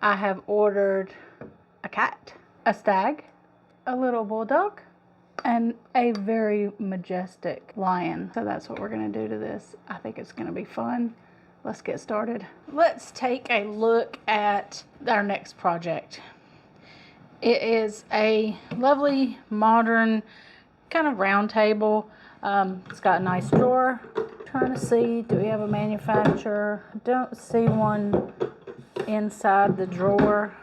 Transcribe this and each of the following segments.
I have ordered a cat, a stag, a little bulldog, and a very majestic lion. So that's what we're gonna do to this. I think it's gonna be fun. Let's get started. Let's take a look at our next project. It is a lovely, modern, kind of round table. It's got a nice drawer. Trying to see, do we have a manufacturer? Don't see one inside the drawer.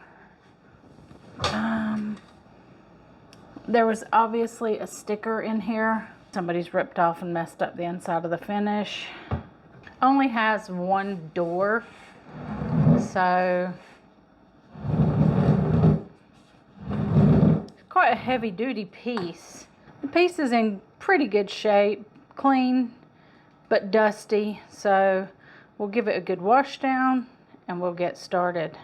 There was obviously a sticker in here. Somebody's ripped off and messed up the inside of the finish. Only has one door, so it's quite a heavy duty piece. The piece is in pretty good shape, clean but dusty, so we'll give it a good wash down and we'll get started.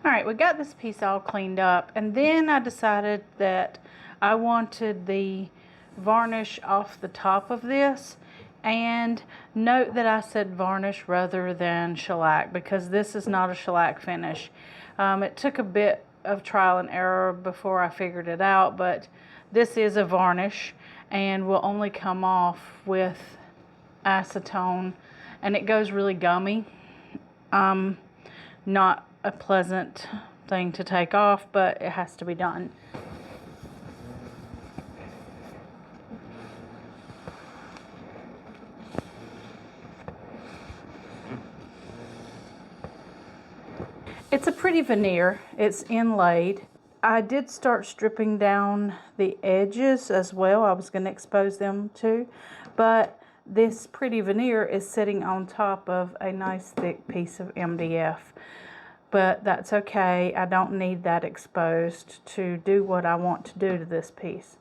All right, we got this piece all cleaned up, and then I decided that I wanted the varnish off the top of this. And note that I said varnish rather than shellac, because this is not a shellac finish. It took a bit of trial and error before I figured it out, but this is a varnish and will only come off with acetone, and it goes really gummy. Not a pleasant thing to take off, but it has to be done. It's a pretty veneer. It's inlaid. I did start stripping down the edges as well. I was going to expose them too, but this pretty veneer is sitting on top of a nice thick piece of MDF. But that's okay. I don't need that exposed to do what I want to do to this piece.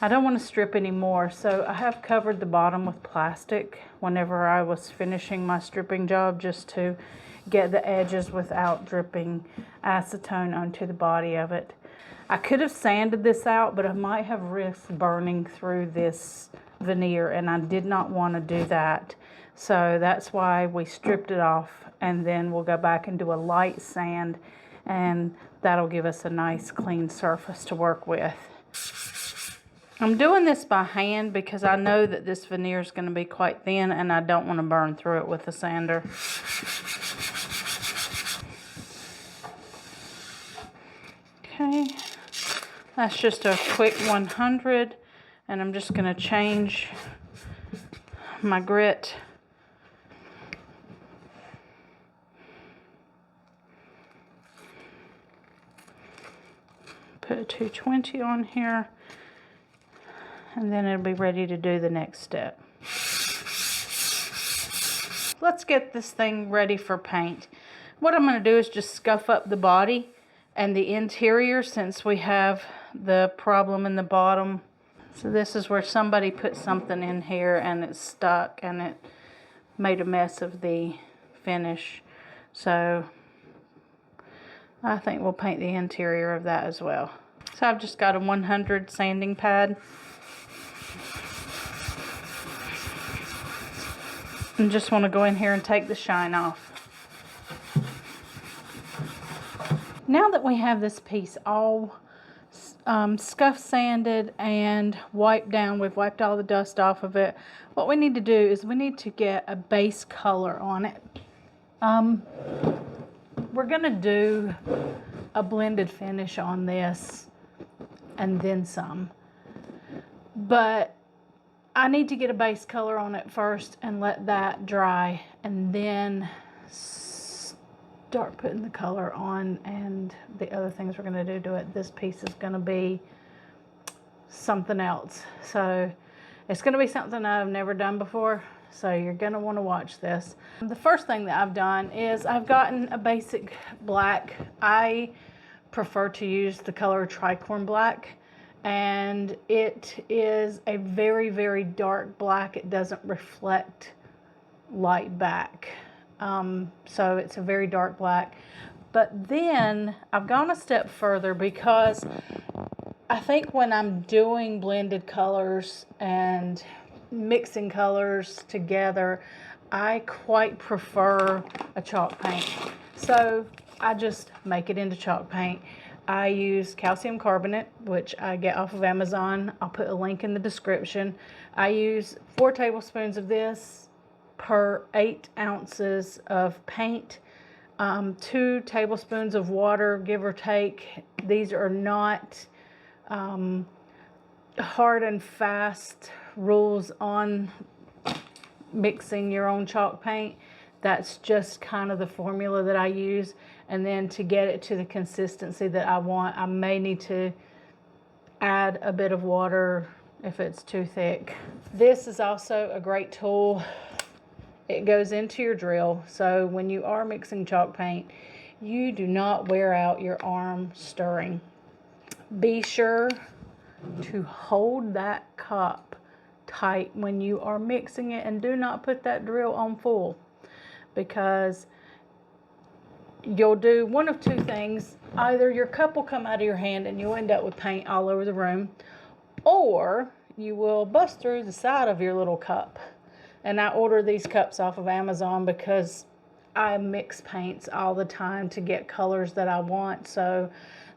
I don't want to strip anymore, so I have covered the bottom with plastic whenever I was finishing my stripping job, just to get the edges without dripping acetone onto the body of it. I could have sanded this out, but I might have risked burning through this veneer, and I did not want to do that. So that's why we stripped it off, and then we'll go back and do a light sand, and that'll give us a nice clean surface to work with. I'm doing this by hand because I know that this veneer is going to be quite thin, and I don't want to burn through it with a sander. Okay, that's just a quick 100, and I'm just going to change my grit. Put a 220 on here, and then it'll be ready to do the next step. Let's get this thing ready for paint. What I'm going to do is just scuff up the body and the interior, since we have the problem in the bottom. So this is where somebody put something in here and it's stuck, and it made a mess of the finish. So I think we'll paint the interior of that as well. So I've just got a 100 sanding pad. And just want to go in here and take the shine off. Now that we have this piece all scuff sanded and wiped down, we've wiped all the dust off of it, what we need to do is we need to get a base color on it. We're going to do a blended finish on this and then some, but I need to get a base color on it first and let that dry, and then start putting the color on, and the other things we're going to do to it. This piece is going to be something else. So it's going to be something I've never done before, so you're going to want to watch this. The first thing that I've done is I've gotten a basic black. I prefer to use the color tricorn black, and it is a very, very dark black. It doesn't reflect light back. So it's a very dark black. But then I've gone a step further, because I think when I'm doing blended colors and mixing colors together, I quite prefer a chalk paint. So I just make it into chalk paint. I use calcium carbonate, which I get off of Amazon. I'll put a link in the description. I use 4 tablespoons of this per 8 ounces of paint. 2 tablespoons of water, give or take. These are not hard and fast rules on mixing your own chalk paint. That's just kind of the formula that I use. And then to get it to the consistency that I want, I may need to add a bit of water if it's too thick. This is also a great tool. It goes into your drill, so when you are mixing chalk paint, you do not wear out your arm stirring. Be sure to hold that cup tight when you are mixing it, and do not put that drill on full, because you'll do one of 2 things. Either your cup will come out of your hand and you'll end up with paint all over the room, or you will bust through the side of your little cup. And I order these cups off of Amazon because I mix paints all the time to get colors that I want, so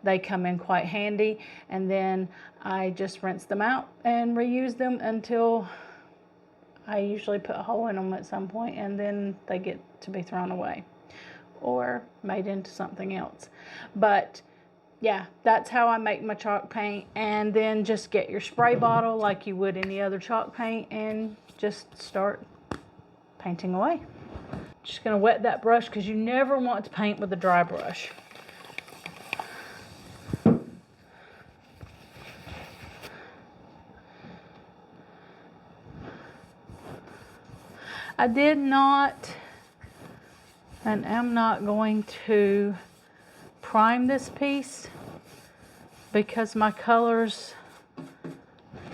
they come in quite handy. And then I just rinse them out and reuse them until I usually put a hole in them at some point, and then they get to be thrown away or made into something else. But yeah, that's how I make my chalk paint. And then just get your spray bottle like you would any other chalk paint and just start painting away. Just gonna wet that brush because you never want to paint with a dry brush. I did not and am not going to prime this piece because my colors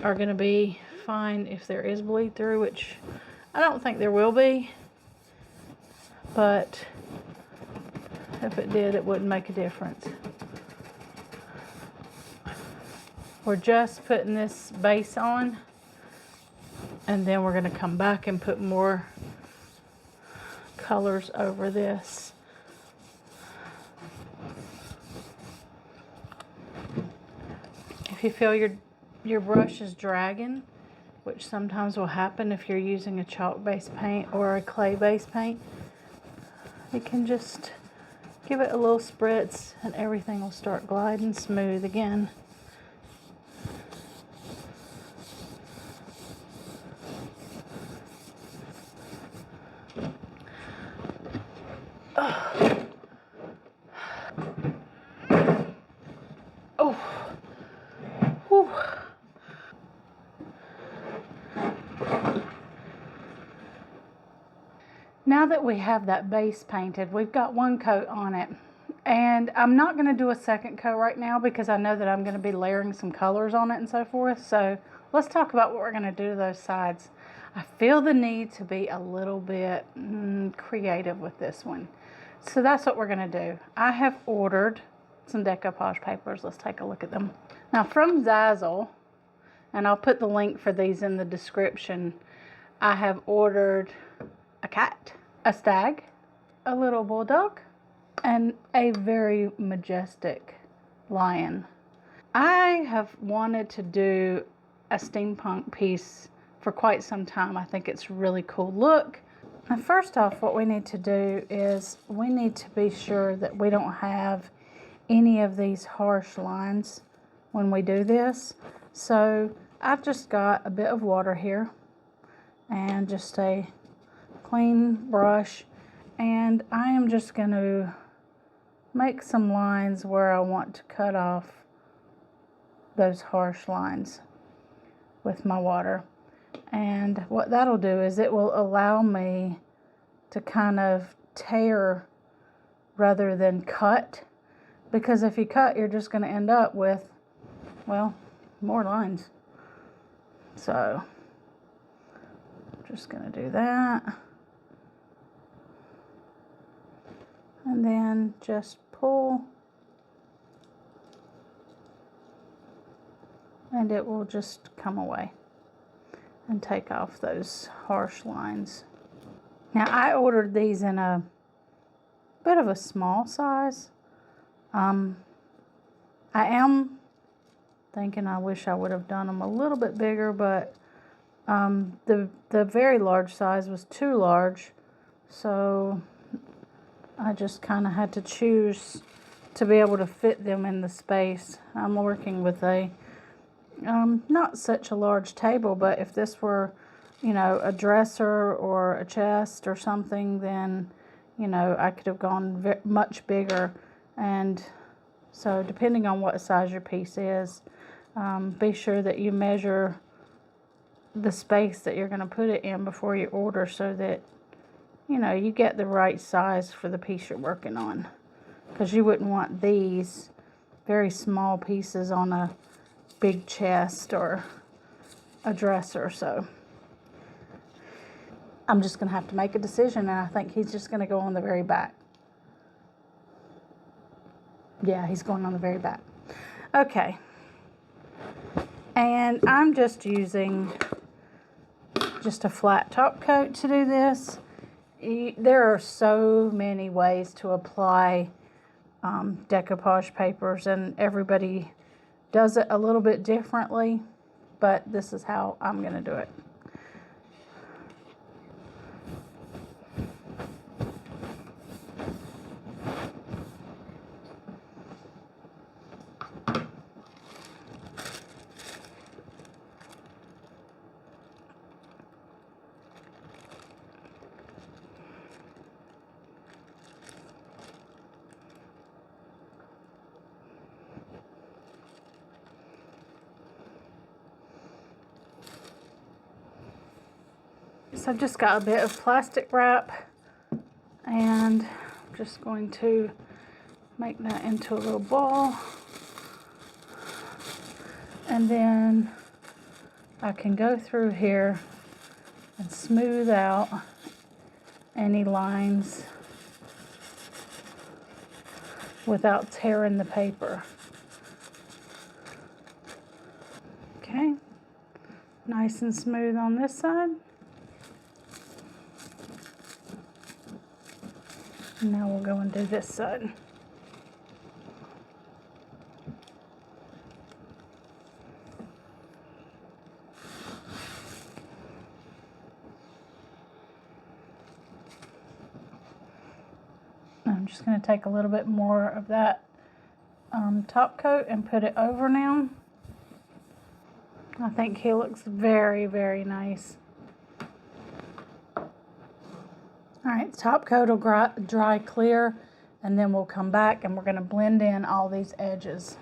are going to be fine if there is bleed through, which I don't think there will be, but if it did, it wouldn't make a difference. We're just putting this base on, and then we're going to come back and put more colors over this. If you feel your brush is dragging, which sometimes will happen if you're using a chalk-based paint or a clay-based paint, you can just give it a little spritz and everything will start gliding smooth again. Now that we have that base painted, we've got 1 coat on it. And I'm not going to do a second coat right now because I know that I'm going to be layering some colors on it and so forth. So let's talk about what we're going to do to those sides. I feel the need to be a little bit creative with this one. So that's what we're going to do. I have ordered some decoupage papers. Let's take a look at them. Now from Zazzle, and I'll put the link for these in the description, I have ordered a cat, a stag, a little bulldog, and a very majestic lion. I have wanted to do a steampunk piece for quite some time. I think it's a really cool look. Now, first off, what we need to do is we need to be sure that we don't have any of these harsh lines when we do this. So I've just got a bit of water here and just a clean brush, and I am just going to make some lines where I want to cut off those harsh lines with my water. And what that'll do is it will allow me to kind of tear rather than cut, because if you cut, you're just going to end up with, well, more lines. So I'm just going to do that. And then just pull, and it will just come away and take off those harsh lines. Now I ordered these in a bit of a small size. I am thinking I wish I would have done them a little bit bigger, but the very large size was too large, so I just kind of had to choose to be able to fit them in the space. I'm working with a not such a large table, but if this were, you know, a dresser or a chest or something, then, you know, I could have gone much bigger. And so depending on what size your piece is, be sure that you measure the space that you're going to put it in before you order, so that, you know, you get the right size for the piece you're working on. Because you wouldn't want these very small pieces on a big chest or a dresser. So I'm just going to have to make a decision, and I think he's just going to go on the very back. Yeah, he's going on the very back. Okay. And I'm just using just a flat top coat to do this. There are so many ways to apply decoupage papers, and everybody does it a little bit differently, but this is how I'm going to do it. So I've just got a bit of plastic wrap, and I'm just going to make that into a little ball, and then I can go through here and smooth out any lines without tearing the paper. Okay, nice and smooth on this side. Now we'll go and do this side. I'm just going to take a little bit more of that top coat and put it over now. I think he looks very, very nice. Alright, the top coat will dry clear, and then we'll come back and we're going to blend in all these edges.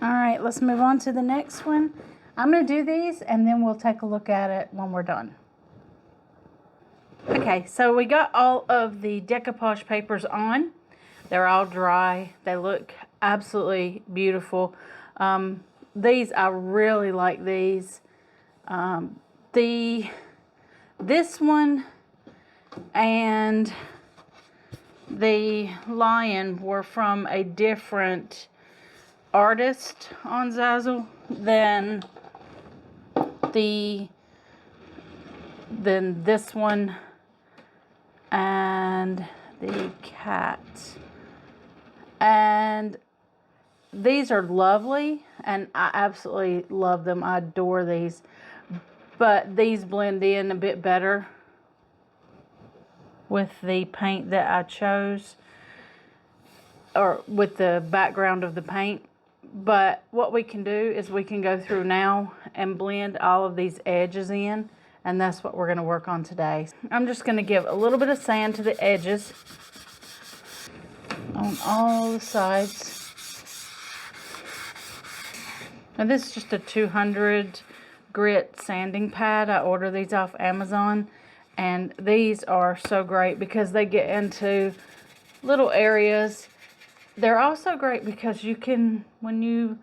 Alright, let's move on to the next one. I'm going to do these and then we'll take a look at it when we're done. Okay, so we got all of the decoupage papers on. They're all dry. They look absolutely beautiful. These, I really like these. This one and the lion were from a different artist on Zazzle than this one and the cat. And these are lovely, and I absolutely love them. I adore these, but these blend in a bit better with the paint that I chose, or with the background of the paint. But what we can do is we can go through now and blend all of these edges in, and that's what we're going to work on today. I'm just going to give a little bit of sand to the edges on all the sides. Now this is just a 200 grit sanding pad. I ordered these off Amazon, and these are so great because they get into little areas. They're also great because you can, when you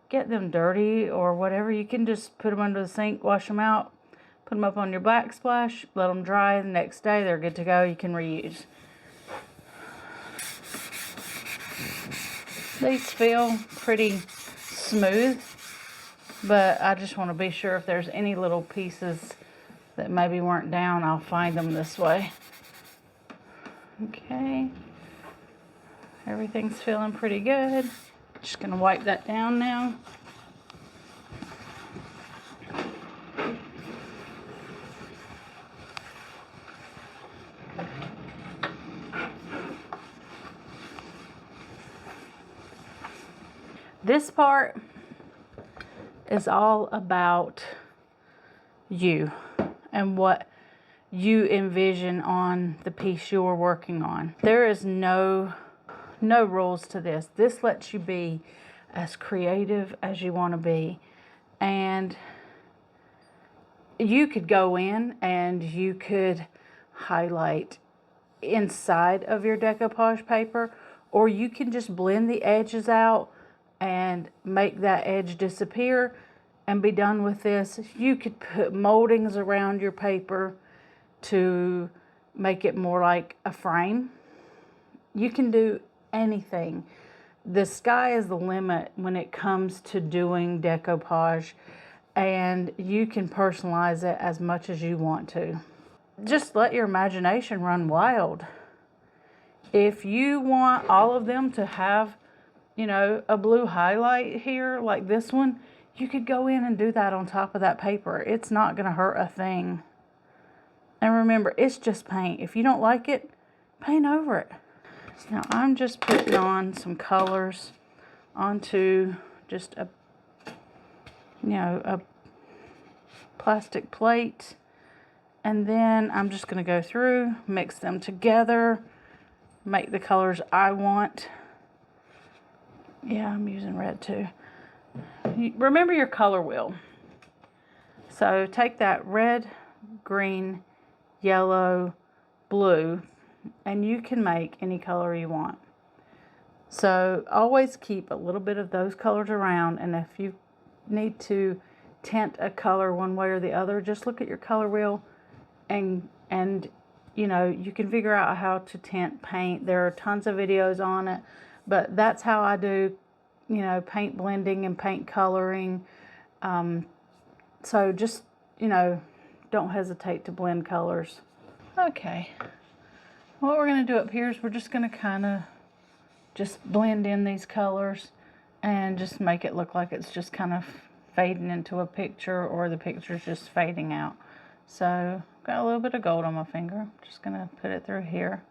get them dirty or whatever, you can just put them under the sink, wash them out, put them up on your backsplash, let them dry. The next day they're good to go. You can reuse. These feel pretty smooth, but I just want to be sure if there's any little pieces that maybe weren't down, I'll find them this way. Okay, Everything's feeling pretty good. Just gonna wipe that down now. This part is all about you and what you envision on the piece you're working on. There is no rules to this. This lets you be as creative as you want to be. And you could go in and you could highlight inside of your decoupage paper, or you can just blend the edges out and make that edge disappear and be done with this. You could put moldings around your paper to make it more like a frame. You can do anything. The sky is the limit when it comes to doing decoupage, and you can personalize it as much as you want to. Just let your imagination run wild. If you want all of them to have, you know, a blue highlight here like this one, you could go in and do that on top of that paper. It's not going to hurt a thing. And remember, it's just paint. If you don't like it, paint over it. Now I'm just putting on some colors onto just a, you know, a plastic plate. And then I'm just going to go through, mix them together, make the colors I want. Yeah, I'm using red too. Remember your color wheel. So take that red, green, yellow, blue, and you can make any color you want. So always keep a little bit of those colors around, and if you need to tint a color one way or the other, just look at your color wheel and you know, you can figure out how to tint paint. There are tons of videos on it, but that's how I do, you know, paint blending and paint coloring. So just, you know, don't hesitate to blend colors. Okay, what we're going to do up here is we're just going to kind of just blend in these colors and just make it look like it's just kind of fading into a picture, or the picture's just fading out. So got a little bit of gold on my finger. Just going to put it through here.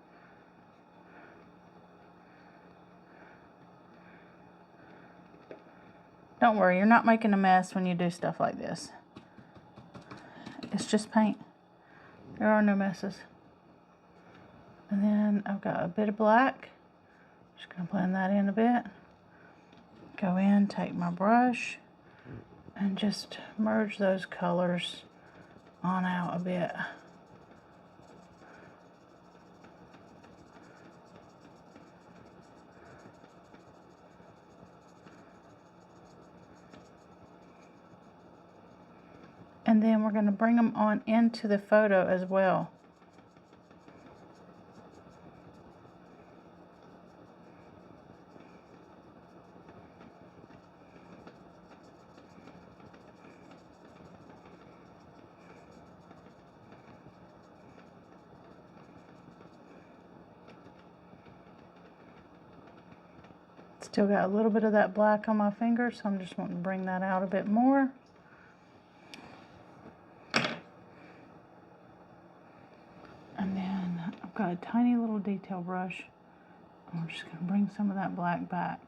Don't worry, you're not making a mess when you do stuff like this. It's just paint. There are no messes. And then I've got a bit of black. Just going to blend that in a bit. Go in, take my brush, and just merge those colors on out a bit. And then we're going to bring them on into the photo as well. Still got a little bit of that black on my finger, so I'm just wanting to bring that out a bit more. And then I've got a tiny little detail brush. I'm just going to bring some of that black back.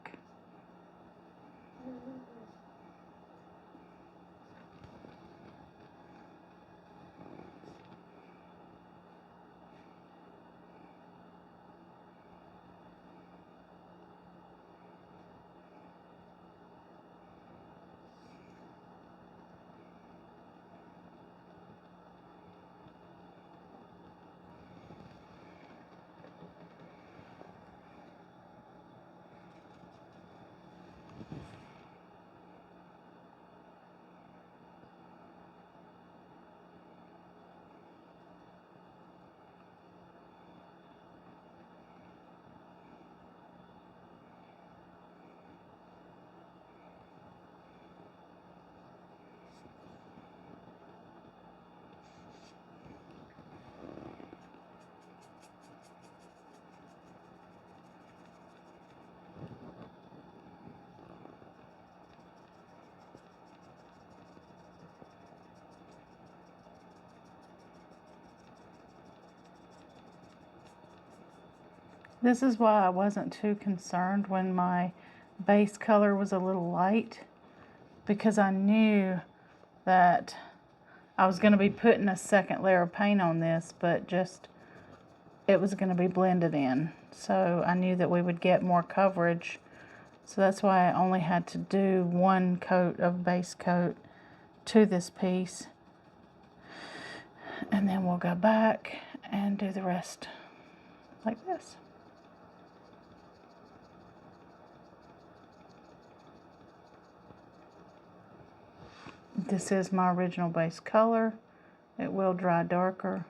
This is why I wasn't too concerned when my base color was a little light, because I knew that I was going to be putting a second layer of paint on this, but just it was going to be blended in. So I knew that we would get more coverage. So that's why I only had to do one coat of base coat to this piece. And then we'll go back and do the rest like this. This is my original base color. It will dry darker.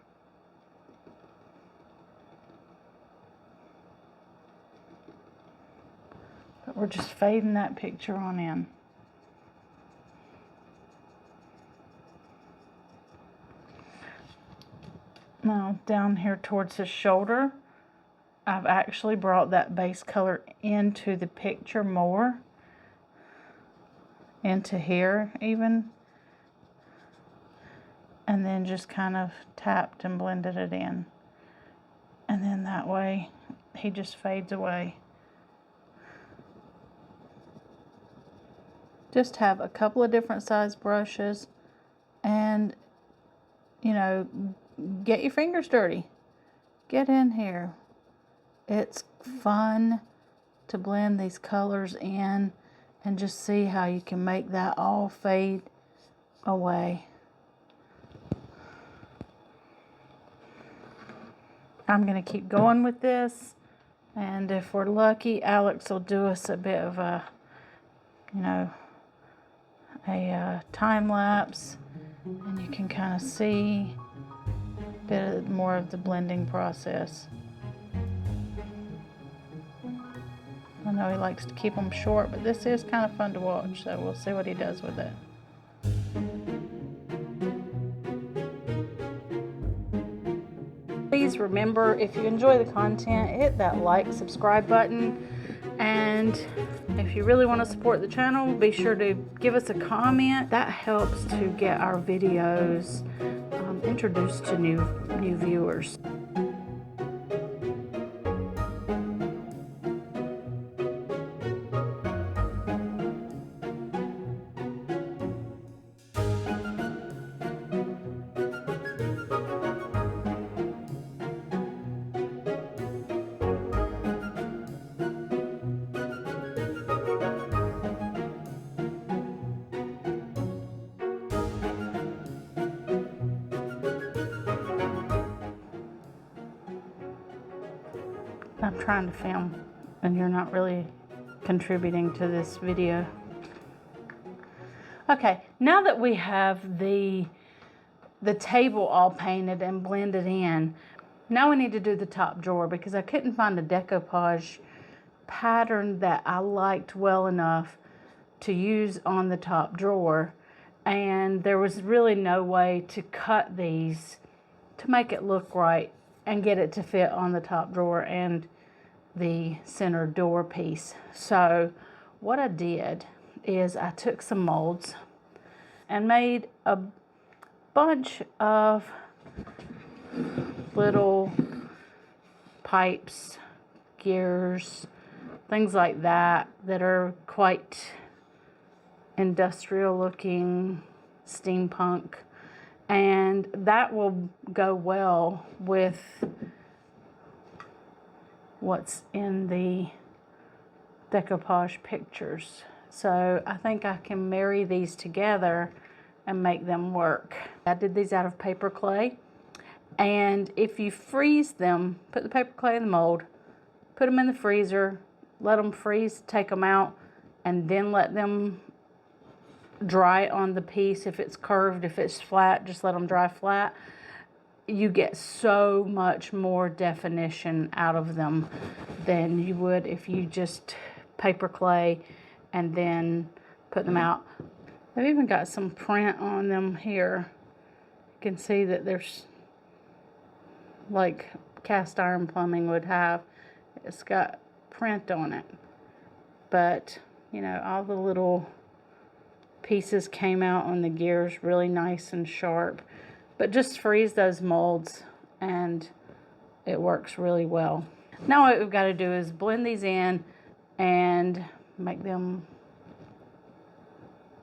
But we're just fading that picture on in. Now down here towards the shoulder, I've actually brought that base color into the picture more. Into here even. And then just kind of tapped and blended it in. And then that way he just fades away. Just have a couple of different size brushes and, you know, get your fingers dirty. Get in here. It's fun to blend these colors in and just see how you can make that all fade away. I'm going to keep going with this, and if we're lucky, Alex will do us a bit of a, you know, a time lapse, and you can kind of see a bit more of the blending process. I know he likes to keep them short, but this is kind of fun to watch, so we'll see what he does with it. Please remember, if you enjoy the content, hit that like, subscribe button, and if you really want to support the channel, be sure to give us a comment. That helps to get our videos introduced to new viewers. I'm trying to film and you're not really contributing to this video. Okay, now that we have the table all painted and blended in, now we need to do the top drawer, because I couldn't find a decoupage pattern that I liked well enough to use on the top drawer, and there was really no way to cut these to make it look right and get it to fit on the top drawer and the center door piece. So what I did is I took some molds and made a bunch of little pipes, gears, things like that are quite industrial looking, steampunk, and that will go well with what's in the decoupage pictures. So I think I can marry these together and make them work. I did these out of paper clay, and if you freeze them, put the paper clay in the mold, put them in the freezer, let them freeze, take them out, and then let them dry on the piece. If it's curved, if it's flat, just let them dry flat. You get so much more definition out of them than you would if you just paper clay and then put them out. I've even got some print on them here. You can see that there's like cast iron plumbing would have. It's got print on it, but you know, all the little pieces came out on the gears really nice and sharp. But just freeze those molds and it works really well. Now what we've got to do is blend these in and make them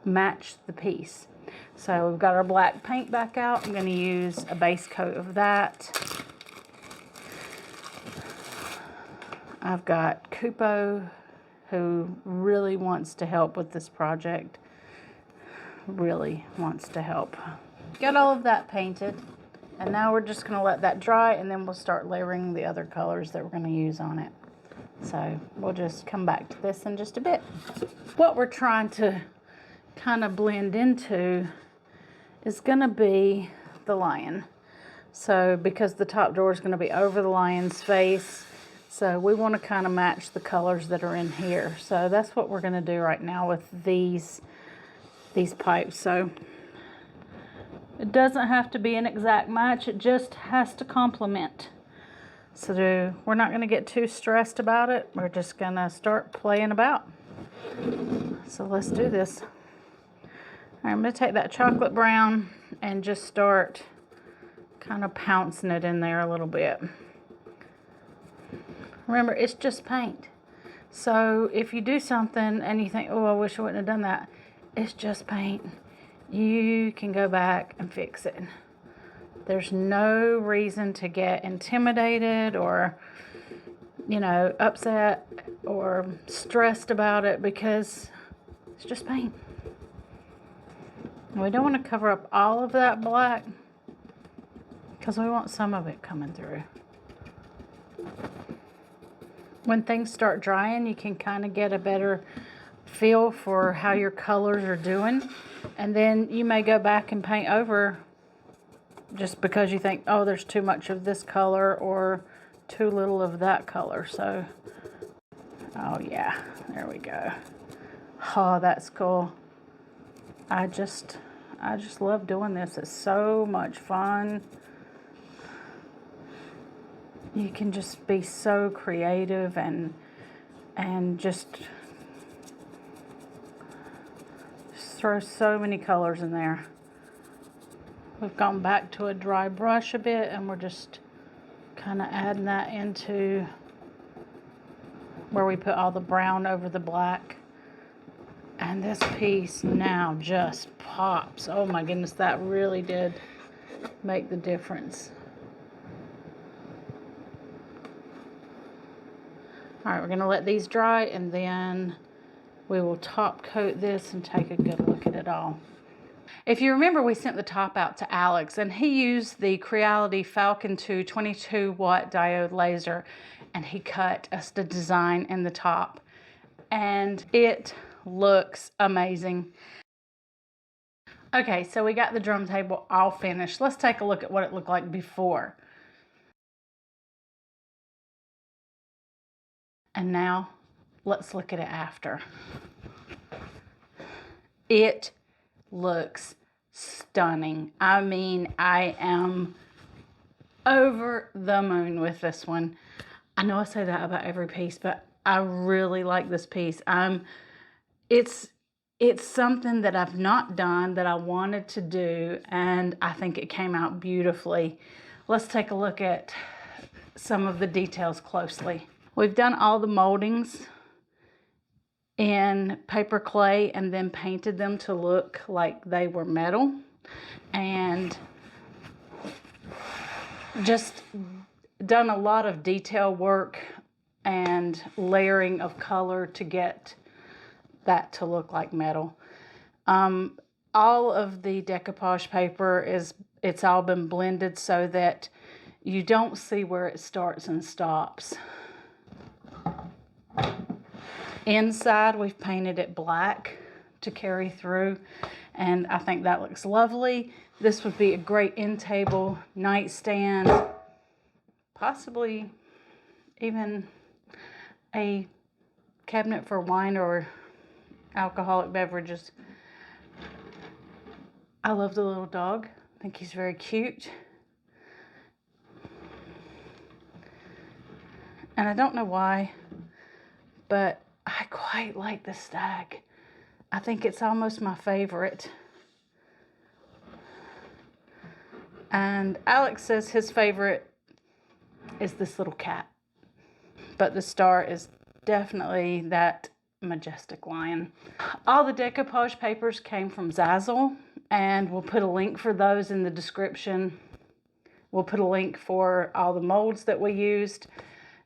match the piece. So we've got our black paint back out. I'm going to use a base coat of that. I've got Kupo, who really wants to help with this project. Really wants to help. Got all of that painted, and now we're just going to let that dry, and then we'll start layering the other colors that we're going to use on it. So we'll just come back to this in just a bit. What we're trying to kind of blend into is going to be the lion. So because the top door is going to be over the lion's face, so we want to kind of match the colors that are in here. So that's what we're going to do right now with these pipes. So it doesn't have to be an exact match, it just has to complement. So we're not going to get too stressed about it. We're just going to start playing about. So let's do this. All right, I'm going to take that chocolate brown and just start kind of pouncing it in there a little bit. Remember, it's just paint. So if you do something and you think, oh, I wish I wouldn't have done that, it's just paint. You can go back and fix it. There's no reason to get intimidated or, you know, upset or stressed about it, because it's just paint. We don't want to cover up all of that black because we want some of it coming through. When things start drying, you can kind of get a better feel for how your colors are doing. And then you may go back and paint over just because you think, oh, there's too much of this color or too little of that color. So, oh yeah, there we go. Oh, that's cool. I just love doing this. It's so much fun. You can just be so creative and just throw so many colors in there. We've gone back to a dry brush a bit, and we're just kind of adding that into where we put all the brown over the black. And this piece now just pops. Oh my goodness, that really did make the difference. All right, we're going to let these dry, and then we will top coat this and take a good look at it all. If you remember, we sent the top out to Alex, and he used the Creality Falcon 2 22 watt diode laser, and he cut us the design in the top, and it looks amazing. Okay, so we got the drum table all finished. Let's take a look at what it looked like before. And now let's look at it after. It looks stunning. I mean, I am over the moon with this one. I know I say that about every piece, but I really like this piece. It's something that I've not done that I wanted to do, and I think it came out beautifully. Let's take a look at some of the details closely. We've done all the moldings in paper clay and then painted them to look like they were metal, and just done a lot of detail work and layering of color to get that to look like metal. All of the decoupage paper it's all been blended so that you don't see where it starts and stops. Inside, we've painted it black to carry through, and I think that looks lovely. This would be a great end table, nightstand, possibly even a cabinet for wine or alcoholic beverages. I love the little dog. I think he's very cute. And I don't know why, but I quite like the Stag. I think it's almost my favorite. And Alex says his favorite is this little cat. but the star is definitely that majestic lion. All the decoupage papers came from Zazzle, and we'll put a link for those in the description. We'll put a link for all the molds that we used.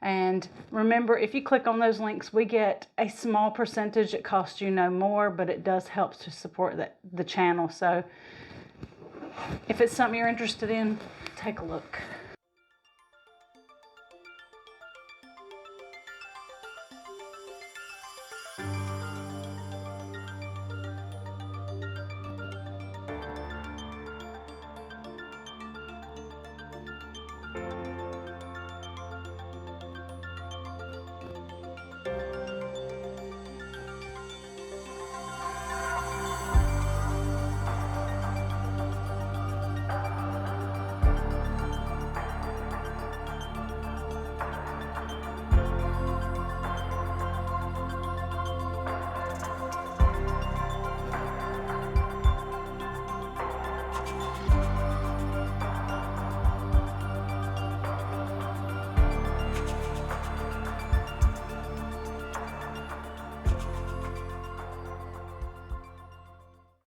And remember, if you click on those links, we get a small percentage. It costs you no more, but it does help to support the channel. So if it's something you're interested in, take a look.